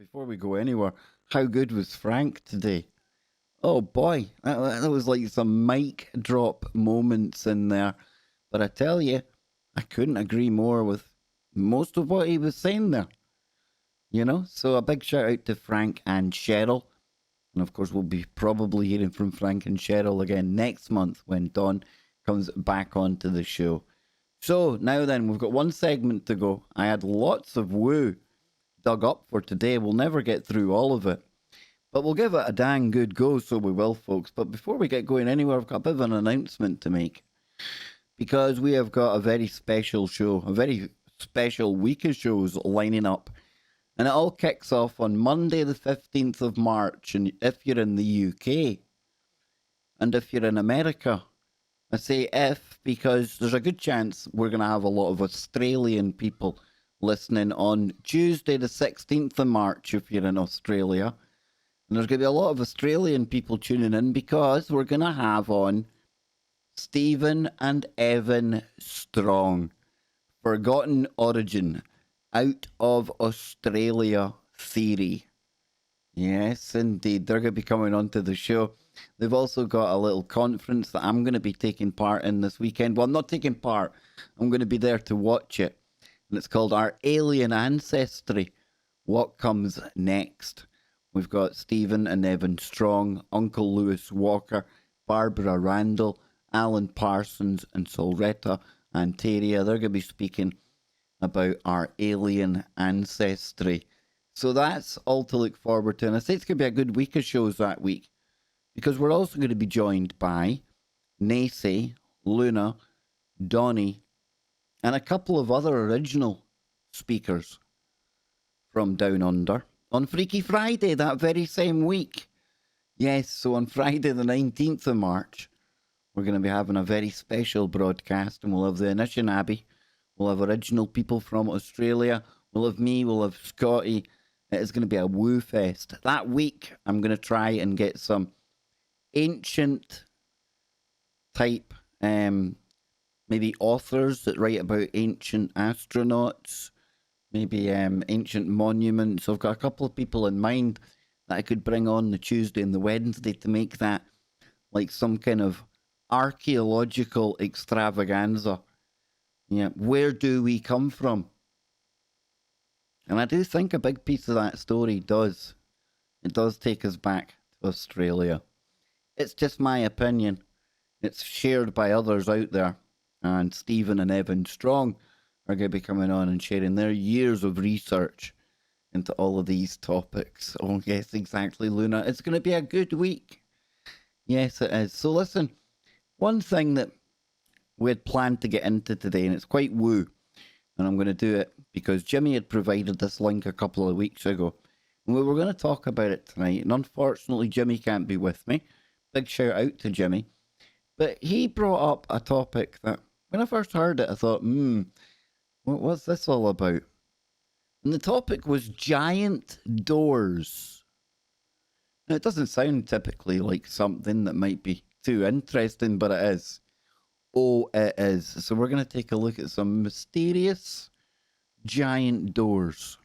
before we go anywhere, how good was Frank today? Oh boy, that was like some mic drop moments in there. But I tell you, I couldn't agree more with most of what he was saying there. So a big shout out to Frank and Cheryl. And of course, we'll be probably hearing from Frank and Cheryl again next month when Don comes back onto the show. So now then, we've got one segment to go. I had lots of woo dug up for today. We'll never get through all of it, but we'll give it a dang good go, so we will, folks. But before we get going anywhere, I've got a bit of an announcement to make because we have got a very special show, a very special week of shows lining up. And it all kicks off on Monday, the 15th of March. And if you're in the UK and if you're in America, I say if because there's a good chance we're going to have a lot of Australian people listening on Tuesday, the 16th of March, if you're in Australia. And there's going to be a lot of Australian people tuning in because we're going to have on Stephen and Evan Strong, Forgotten Origin, Out of Australia Theory. Yes, indeed. They're going to be coming onto the show. They've also got a little conference that I'm going to be taking part in this weekend. Well, I'm not taking part. I'm going to be there to watch it. And it's called Our Alien Ancestry, What Comes Next. We've got Stephen and Evan Strong, Uncle Lewis Walker, Barbara Randall, Alan Parsons, and Solretta Anteria. They're going to be speaking about our alien ancestry. So that's all to look forward to. And I say it's going to be a good week of shows that week because we're also going to be joined by Nacy, Luna, Donnie, and a couple of other original speakers from Down Under on Freaky Friday that very same week. Yes, so on Friday the 19th of March, we're going to be having a very special broadcast, and we'll have the Anishinaabe, we'll have original people from Australia, we'll have me, we'll have Scotty. It is going to be a woo fest. That week, I'm going to try and get some ancient type maybe authors that write about ancient astronauts, maybe ancient monuments. I've got a couple of people in mind that I could bring on the Tuesday and the Wednesday to make that like some kind of archaeological extravaganza. Yeah, where do we come from? And I do think a big piece of that story does take us back to Australia. It's just my opinion. It's shared by others out there. And Stephen and Evan Strong are going to be coming on and sharing their years of research into all of these topics. Oh, yes, exactly, Luna. It's going to be a good week. Yes, it is. So listen, one thing that we had planned to get into today, and it's quite woo, and I'm going to do it because Jimmy had provided this link a couple of weeks ago. And we were going to talk about it tonight. And unfortunately, Jimmy can't be with me. Big shout out to Jimmy. But he brought up a topic that when I first heard it, I thought, what's this all about? And the topic was giant doors. Now, it doesn't sound typically like something that might be too interesting, but it is. Oh, it is. So we're going to take a look at some mysterious giant doors.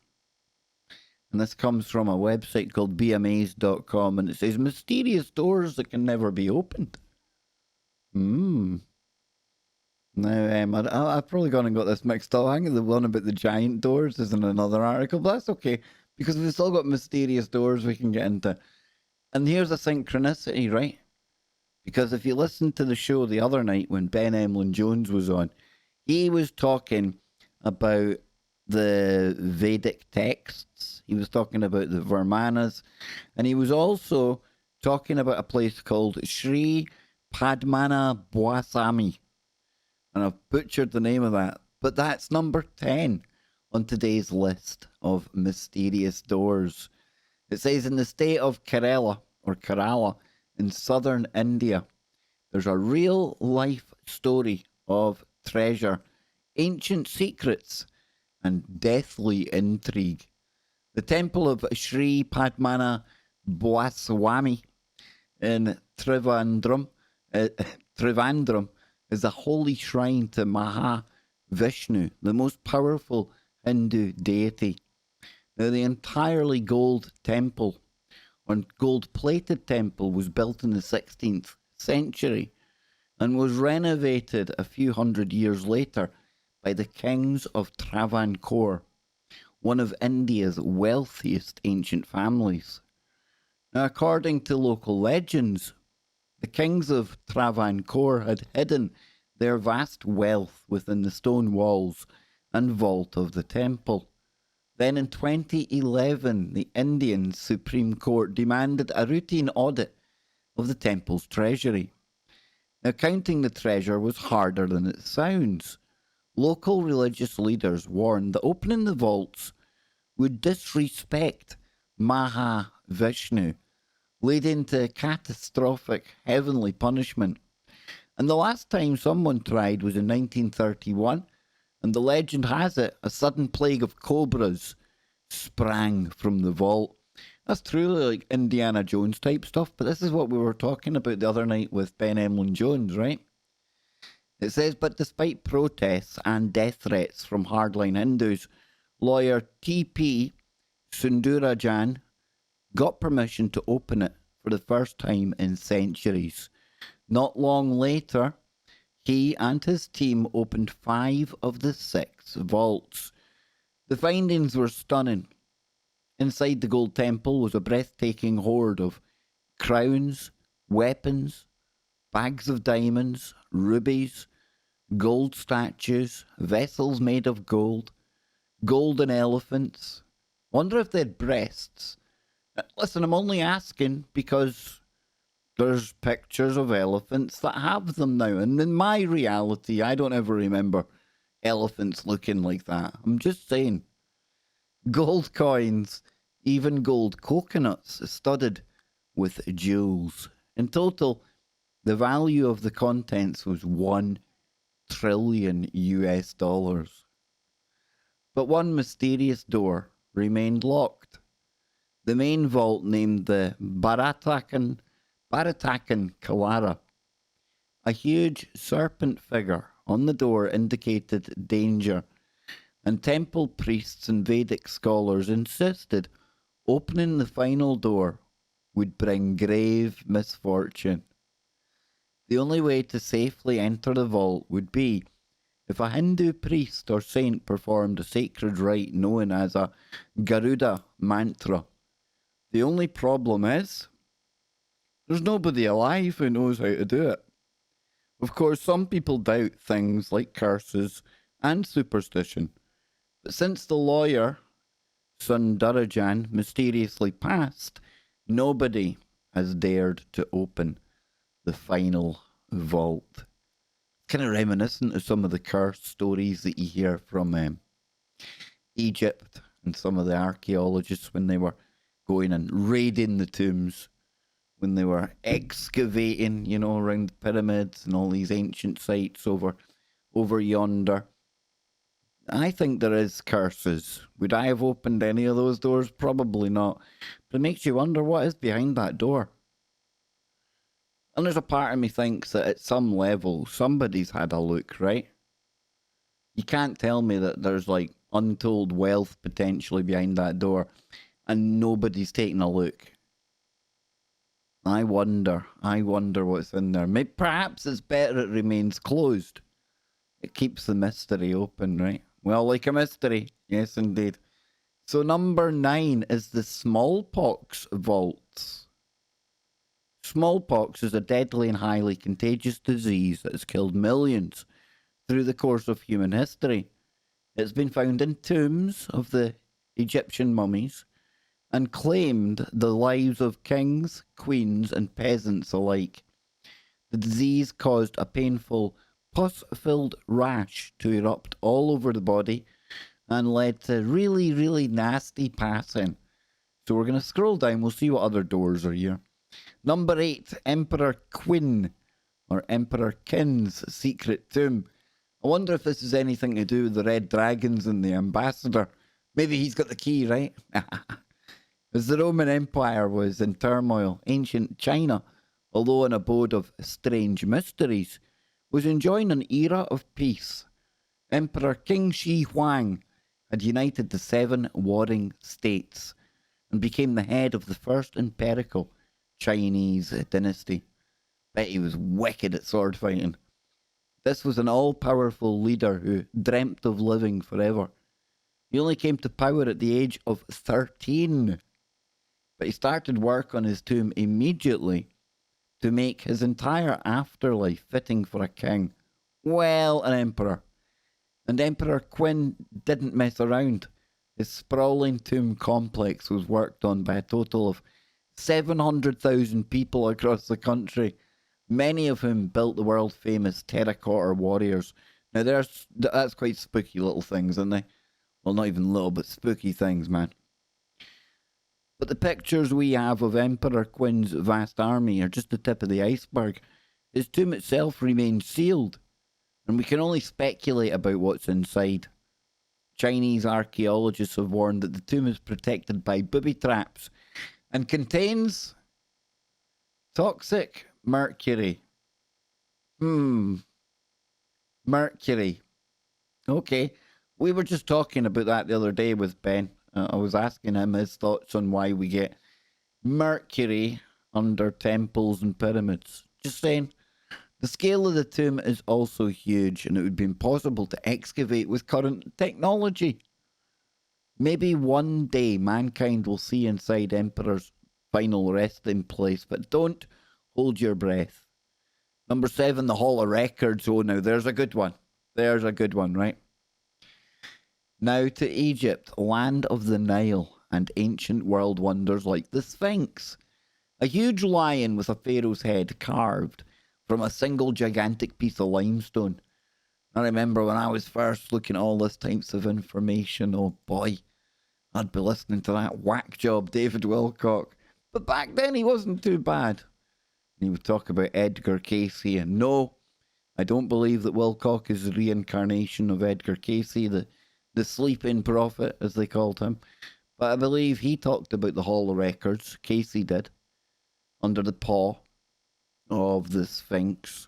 And this comes from a website called beamazed.com, and it says, mysterious doors that can never be opened. Now, I've probably gone and got this mixed up. I think the one about the giant doors is in another article, but that's okay, because we've still got mysterious doors we can get into. And here's a synchronicity, right? Because if you listened to the show the other night when Ben Emlyn Jones was on, he was talking about the Vedic texts. He was talking about the Varmanas. And he was also talking about a place called Sri Padmana Bwasami. And I've butchered the name of that. But that's number 10 on today's list of mysterious doors. It says in the state of Kerala, or Kerala, in southern India, there's a real life story of treasure, ancient secrets, and deathly intrigue. The temple of Sri Padmana Bwaswami in Trivandrum is a holy shrine to Mahavishnu, the most powerful Hindu deity. Now, the entirely gold temple, or gold-plated temple, was built in the 16th century and was renovated a few hundred years later by the kings of Travancore, one of India's wealthiest ancient families. Now, according to local legends, the kings of Travancore had hidden their vast wealth within the stone walls and vault of the temple. Then in 2011, the Indian Supreme Court demanded a routine audit of the temple's treasury. Now, counting the treasure was harder than it sounds. Local religious leaders warned that opening the vaults would disrespect Mahavishnu, leading to catastrophic heavenly punishment. And the last time someone tried was in 1931, and the legend has it a sudden plague of cobras sprang from the vault. That's truly like Indiana Jones type stuff, but this is what we were talking about the other night with Ben Emlyn Jones, right? It says, but despite protests and death threats from hardline Hindus, lawyer T.P. Sundarajan got permission to open it for the first time in centuries. Not long later, he and his team opened 5 of the 6 vaults. The findings were stunning. Inside the gold temple was a breathtaking hoard of crowns, weapons, bags of diamonds, rubies, gold statues, vessels made of gold, golden elephants. Wonder if they had breasts. Listen, I'm only asking because there's pictures of elephants that have them now. And in my reality, I don't ever remember elephants looking like that. I'm just saying. Gold coins, even gold coconuts studded with jewels. In total, the value of the contents was $1 trillion US dollars. But one mysterious door remained locked. The main vault, named the Baratakan Kalara. A huge serpent figure on the door indicated danger, and temple priests and Vedic scholars insisted opening the final door would bring grave misfortune. The only way to safely enter the vault would be if a Hindu priest or saint performed a sacred rite known as a Garuda mantra. The only problem is, there's nobody alive who knows how to do it. Of course, some people doubt things like curses and superstition, but since the lawyer, Sundarajan, mysteriously passed, nobody has dared to open the final vault. Kind of reminiscent of some of the curse stories that you hear from Egypt and some of the archaeologists when they were going and raiding the tombs, when they were excavating, around the pyramids and all these ancient sites over yonder. I think there is curses. Would I have opened any of those doors? Probably not. But it makes you wonder what is behind that door. And there's a part of me thinks that at some level, somebody's had a look, right? You can't tell me that there's like untold wealth potentially behind that door and nobody's taking a look. I wonder what's in there. Maybe, perhaps it's better it remains closed. It keeps the mystery open, right? Well, like a mystery. Yes, indeed. So number 9 is the smallpox vaults. Smallpox is a deadly and highly contagious disease that has killed millions through the course of human history. It's been found in tombs of the Egyptian mummies and claimed the lives of kings, queens, and peasants alike. The disease caused a painful pus-filled rash to erupt all over the body and led to really, really nasty passing. So we're going to scroll down. We'll see what other doors are here. Number 8, Emperor Qin, or Emperor Qin's secret tomb. I wonder if this has anything to do with the red dragons and the ambassador. Maybe he's got the key, right? As the Roman Empire was in turmoil, ancient China, although an abode of strange mysteries, was enjoying an era of peace. Emperor King Shi Huang had united the 7 warring states and became the head of the first imperial Chinese dynasty. Bet he was wicked at sword fighting. This was an all-powerful leader who dreamt of living forever. He only came to power at the age of 13, but he started work on his tomb immediately to make his entire afterlife fitting for a king. Well, an emperor. And Emperor Qin didn't mess around. His sprawling tomb complex was worked on by a total of 700,000 people across the country, many of whom built the world-famous terracotta warriors. Now, that's quite spooky little things, aren't they? Well, not even little, but spooky things, man. But the pictures we have of Emperor Qin's vast army are just the tip of the iceberg. His tomb itself remains sealed, and we can only speculate about what's inside. Chinese archaeologists have warned that the tomb is protected by booby traps and contains toxic mercury. Mercury. Okay. We were just talking about that the other day with Ben. I was asking him his thoughts on why we get mercury under temples and pyramids. Just saying. The scale of the tomb is also huge, and it would be impossible to excavate with current technology. Maybe one day mankind will see inside Emperor's final resting place, but don't hold your breath. Number 7, the Hall of Records. Oh, now there's a good one. There's a good one, right? Now to Egypt, land of the Nile, and ancient world wonders like the Sphinx. A huge lion with a pharaoh's head carved from a single gigantic piece of limestone. I remember when I was first looking at all this types of information, oh boy, I'd be listening to that whack job David Wilcock. But back then he wasn't too bad. He would talk about Edgar Cayce, and no, I don't believe that Wilcock is the reincarnation of Edgar Cayce, the sleeping prophet, as they called him. But I believe he talked about the Hall of Records, Cayce did, under the paw of the Sphinx.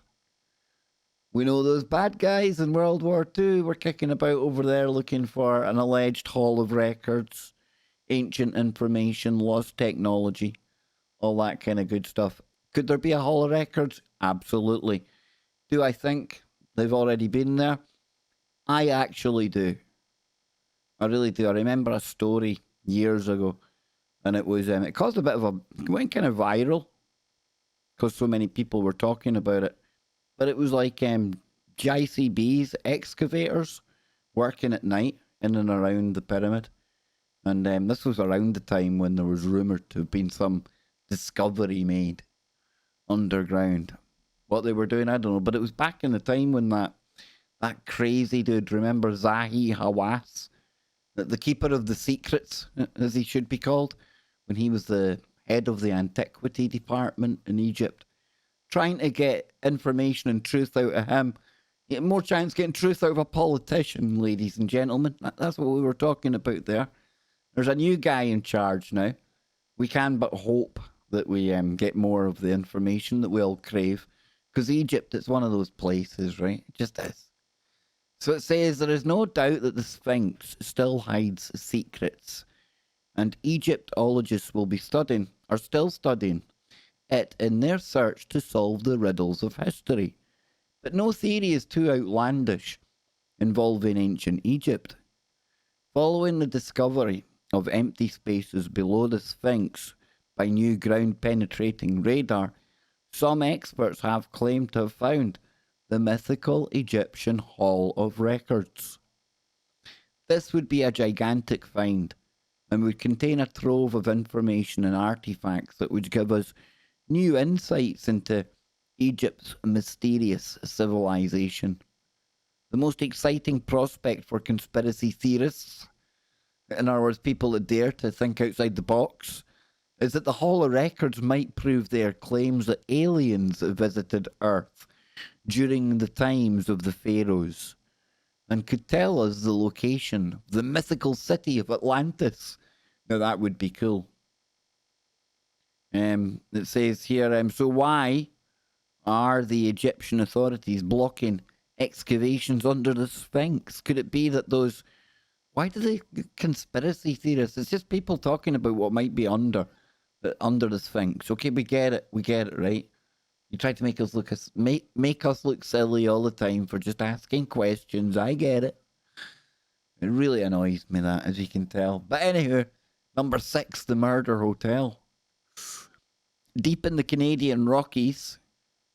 We know those bad guys in World War II were kicking about over there looking for an alleged Hall of Records, ancient information, lost technology, all that kind of good stuff. Could there be a Hall of Records? Absolutely. Do I think they've already been there? I actually do. I really do. I remember a story years ago, and it was it caused a bit of it went kind of viral because so many people were talking about it. But it was like JCB's excavators working at night in and around the pyramid, and this was around the time when there was rumoured to have been some discovery made underground. What they were doing, I don't know, but it was back in the time when that crazy dude, remember Zahi Hawass? The keeper of the secrets, as he should be called, when he was the head of the antiquity department in Egypt, trying to get information and truth out of him. You had more chance getting truth out of a politician, ladies and gentlemen. That's what we were talking about there. There's a new guy in charge now. We can but hope that we get more of the information that we all crave, because Egypt is one of those places, right? It just is. So it says there is no doubt that the Sphinx still hides secrets, and Egyptologists will be still studying it in their search to solve the riddles of history. But no theory is too outlandish involving ancient Egypt. Following the discovery of empty spaces below the Sphinx by new ground-penetrating radar, some experts have claimed to have found the mythical Egyptian Hall of Records. This would be a gigantic find and would contain a trove of information and artifacts that would give us new insights into Egypt's mysterious civilization. The most exciting prospect for conspiracy theorists, in other words, people that dare to think outside the box, is that the Hall of Records might prove their claims that aliens visited Earth during the times of the pharaohs and could tell us the location of the mythical city of Atlantis. Now that would be cool. It says here, so why are the Egyptian authorities blocking excavations under the Sphinx? Could it be that those Why do they conspiracy theorists? It's just people talking about what might be under the Sphinx. Okay, we get it. We get it, right? You try to make us look silly all the time for just asking questions. I get it. It really annoys me that, as you can tell. But anywho, number 6, the Murder Hotel. Deep in the Canadian Rockies,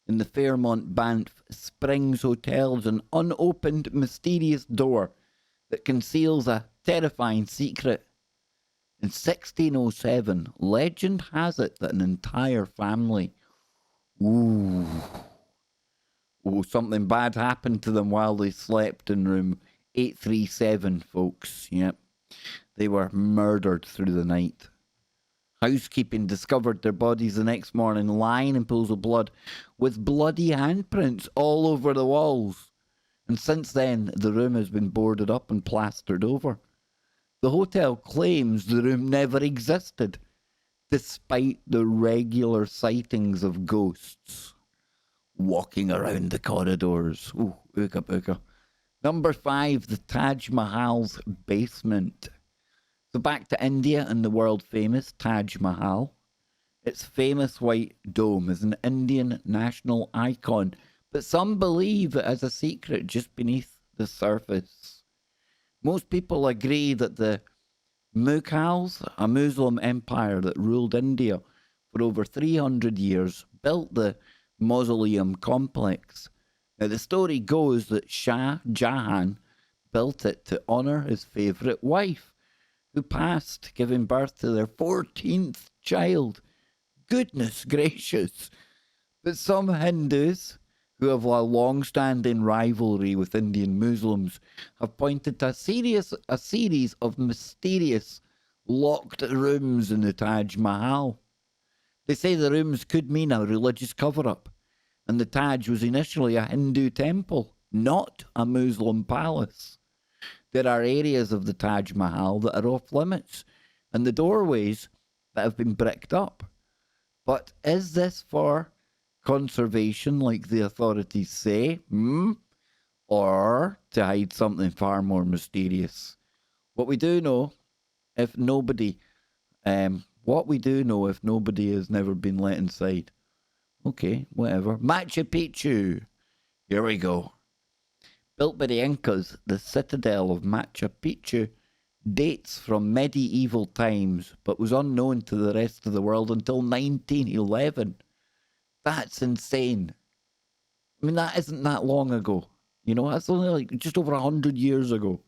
in the Fairmont Banff Springs Hotel, is an unopened, mysterious door that conceals a terrifying secret. In 1607, legend has it that an entire family, ooh, something bad happened to them while they slept in room 837, folks. Yep. They were murdered through the night. Housekeeping discovered their bodies the next morning lying in pools of blood with bloody handprints all over the walls. And since then, the room has been boarded up and plastered over. The hotel claims the room never existed, despite the regular sightings of ghosts walking around the corridors. Ooh, ooka booka. Number 5, the Taj Mahal's basement. So back to India and the world famous Taj Mahal. Its famous white dome is an Indian national icon, but some believe it has a secret just beneath the surface. Most people agree that the Mughals, a Muslim empire that ruled India for over 300 years, built the mausoleum complex. Now, the story goes that Shah Jahan built it to honour his favourite wife, who passed, giving birth to their 14th child. Goodness gracious. But some Hindus, who have a long-standing rivalry with Indian Muslims, have pointed to a series of mysterious locked rooms in the Taj Mahal. They say the rooms could mean a religious cover-up, and the Taj was initially a Hindu temple, not a Muslim palace. There are areas of the Taj Mahal that are off limits, and the doorways that have been bricked up. But is this for conservation, like the authorities say, or to hide something far more mysterious? What we do know, if nobody has never been let inside. Okay, whatever. Machu Picchu. Here we go. Built by the Incas, the citadel of Machu Picchu dates from medieval times, but was unknown to the rest of the world until 1911. That's insane. I mean, that isn't that long ago. You know, that's only like just over 100 years ago.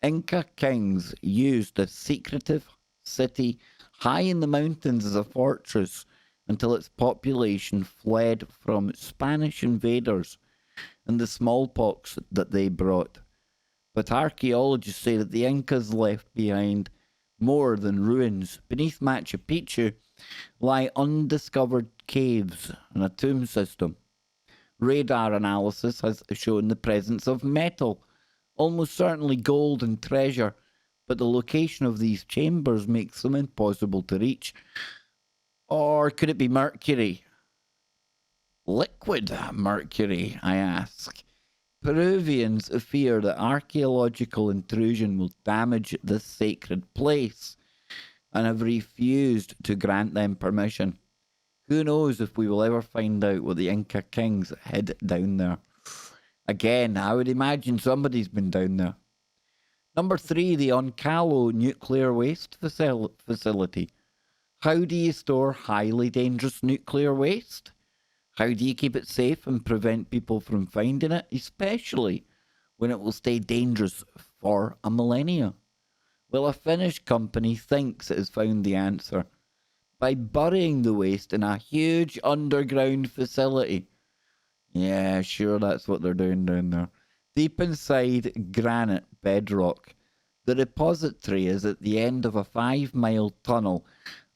Inca kings used the secretive city high in the mountains as a fortress until its population fled from Spanish invaders and the smallpox that they brought. But archaeologists say that the Incas left behind more than ruins. Beneath Machu Picchu lie undiscovered caves and a tomb system. Radar analysis has shown the presence of metal, almost certainly gold and treasure, but the location of these chambers makes them impossible to reach. Or could it be mercury? Liquid mercury, I ask. Peruvians fear that archaeological intrusion will damage this sacred place and have refused to grant them permission. Who knows if we will ever find out what the Inca kings hid down there. Again, I would imagine somebody's been down there. Number 3, the Oncalo nuclear waste facility. How do you store highly dangerous nuclear waste? How do you keep it safe and prevent people from finding it, especially when it will stay dangerous for a millennia? Well, a Finnish company thinks it has found the answer by burying the waste in a huge underground facility. Yeah, sure, that's what they're doing down there. Deep inside granite bedrock, the repository is at the end of a 5-mile tunnel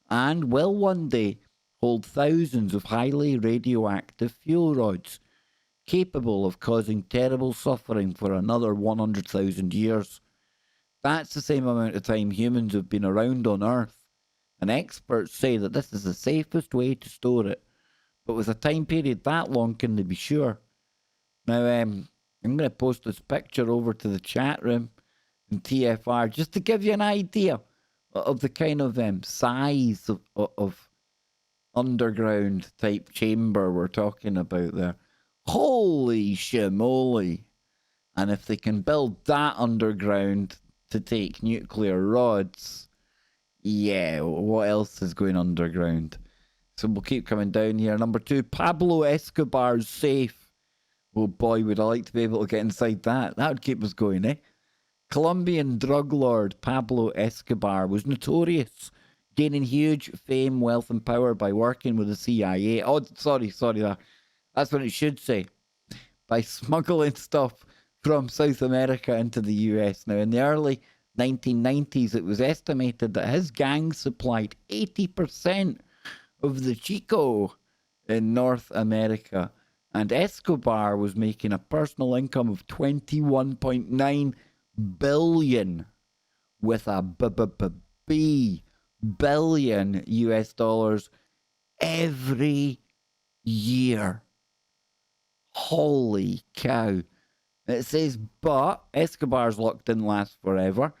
and will one day hold thousands of highly radioactive fuel rods, capable of causing terrible suffering for another 100,000 years. That's the same amount of time humans have been around on Earth, and experts say that this is the safest way to store it. But with a time period that long, can they be sure? Now, I'm going to post this picture over to the chat room. and TFR, just to give you an idea of the kind of size of underground type chamber we're talking about there. Holy shimoly. And if they can build that underground to take nuclear rods, yeah, what else is going underground? So we'll keep coming down here. Number 2, Pablo Escobar's safe. Oh boy, would I like to be able to get inside that. That would keep us going, eh? Colombian drug lord Pablo Escobar was notorious, gaining huge fame, wealth, and power by working with the CIA. Oh, sorry, that's what it should say. By smuggling stuff from South America into the US. Now, in the early 1990s, it was estimated that his gang supplied 80% of the Chico in North America. And Escobar was making a personal income of 21.9 billion with a billion US dollars every year. Holy cow. It says, but Escobar's luck didn't last forever,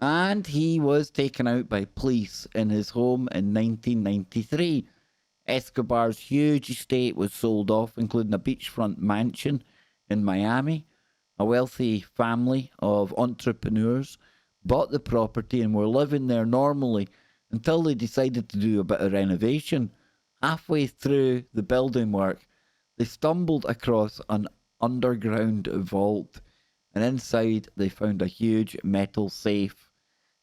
and he was taken out by police in his home in 1993. Escobar's huge estate was sold off, including a beachfront mansion in Miami. A wealthy family of entrepreneurs bought the property and were living there normally until they decided to do a bit of renovation. Halfway through the building work, they stumbled across an underground vault, and inside they found a huge metal safe.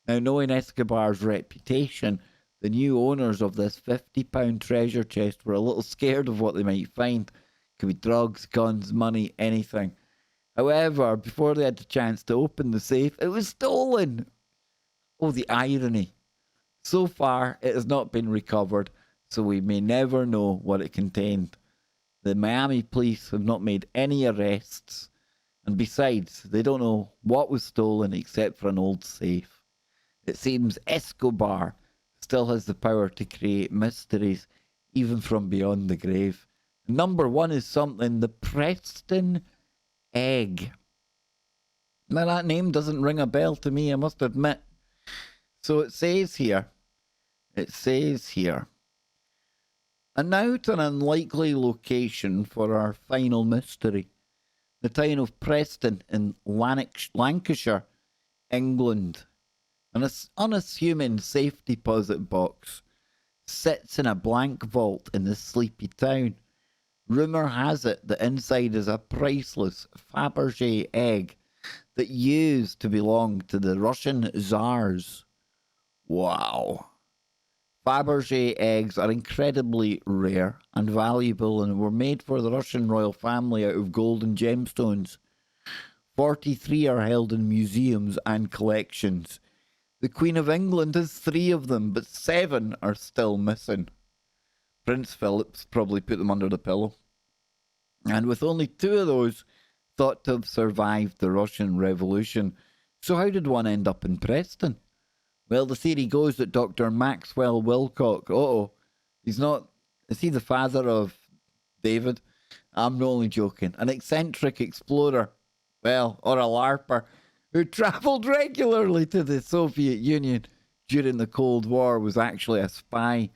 Now, knowing Escobar's reputation, the new owners of this £50 treasure chest were a little scared of what they might find. Could be drugs, guns, money, anything. However, before they had the chance to open the safe, it was stolen. Oh, the irony. So far, it has not been recovered, so we may never know what it contained. The Miami police have not made any arrests, and besides, they don't know what was stolen except for an old safe. It seems Escobar still has the power to create mysteries, even from beyond the grave. Number 1 is something, the Preston egg. Now, that name doesn't ring a bell to me, I must admit. So it says here, a now to an unlikely location for our final mystery. The town of Preston in Lancashire, England. An unassuming safe deposit box sits in a blank vault in this sleepy town. Rumour has it that inside is a priceless Faberge egg that used to belong to the Russian Tsars. Wow. Faberge eggs are incredibly rare and valuable and were made for the Russian royal family out of gold and gemstones. 43 are held in museums and collections. The Queen of England has 3 of them, but 7 are still missing. Prince Philip's probably put them under the pillow. And with only 2 of those thought to have survived the Russian Revolution. So how did one end up in Preston? Well, the theory goes that Dr. Maxwell Wilcock, is he the father of David? I'm only joking. An eccentric explorer, or a LARPer, who travelled regularly to the Soviet Union during the Cold War, was actually a spy.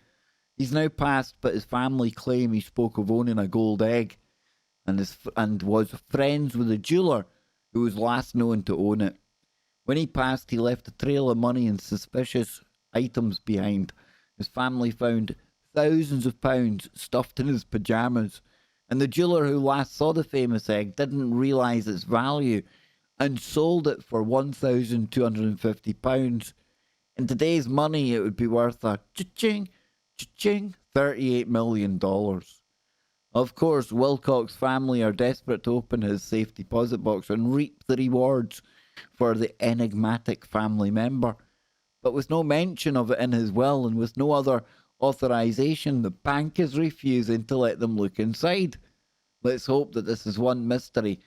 He's now passed, but his family claim he spoke of owning a gold egg and was friends with a jeweller who was last known to own it. When he passed, he left a trail of money and suspicious items behind. His family found thousands of pounds stuffed in his pyjamas, and the jeweller who last saw the famous egg didn't realise its value and sold it for £1,250. In today's money, it would be worth a cha-ching, cha-ching, $38 million. Of course, Wilcock's family are desperate to open his safe deposit box and reap the rewards for the enigmatic family member. But with no mention of it in his will and with no other authorization, the bank is refusing to let them look inside. Let's hope that this is one mystery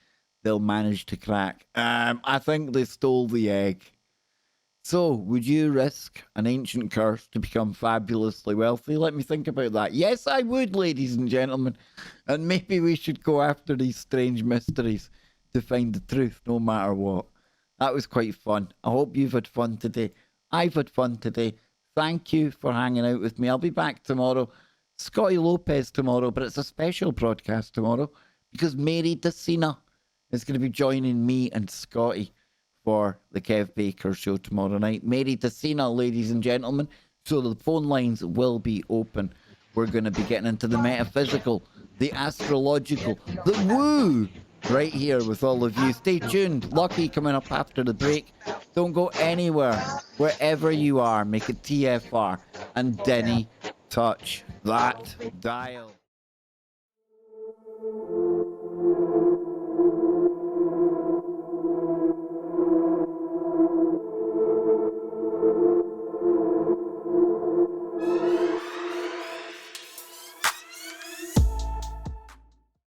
they'll manage to crack. I think they stole the egg. So, would you risk an ancient curse to become fabulously wealthy? Let me think about that. Yes, I would, ladies and gentlemen. And maybe we should go after these strange mysteries to find the truth, no matter what. That was quite fun. I hope you've had fun today. I've had fun today. Thank you for hanging out with me. I'll be back tomorrow. Scotty Lopez tomorrow, but it's a special broadcast tomorrow because Mary Dacina is going to be joining me and Scotty for the Kev Baker show tomorrow night. Mary Dacina, ladies and gentlemen. So the phone lines will be open. We're going to be getting into the metaphysical, the astrological, the woo, right here with all of you. Stay tuned. Lucky coming up after the break. Don't go anywhere. Wherever you are, make it TFR. And Denny, touch that dial.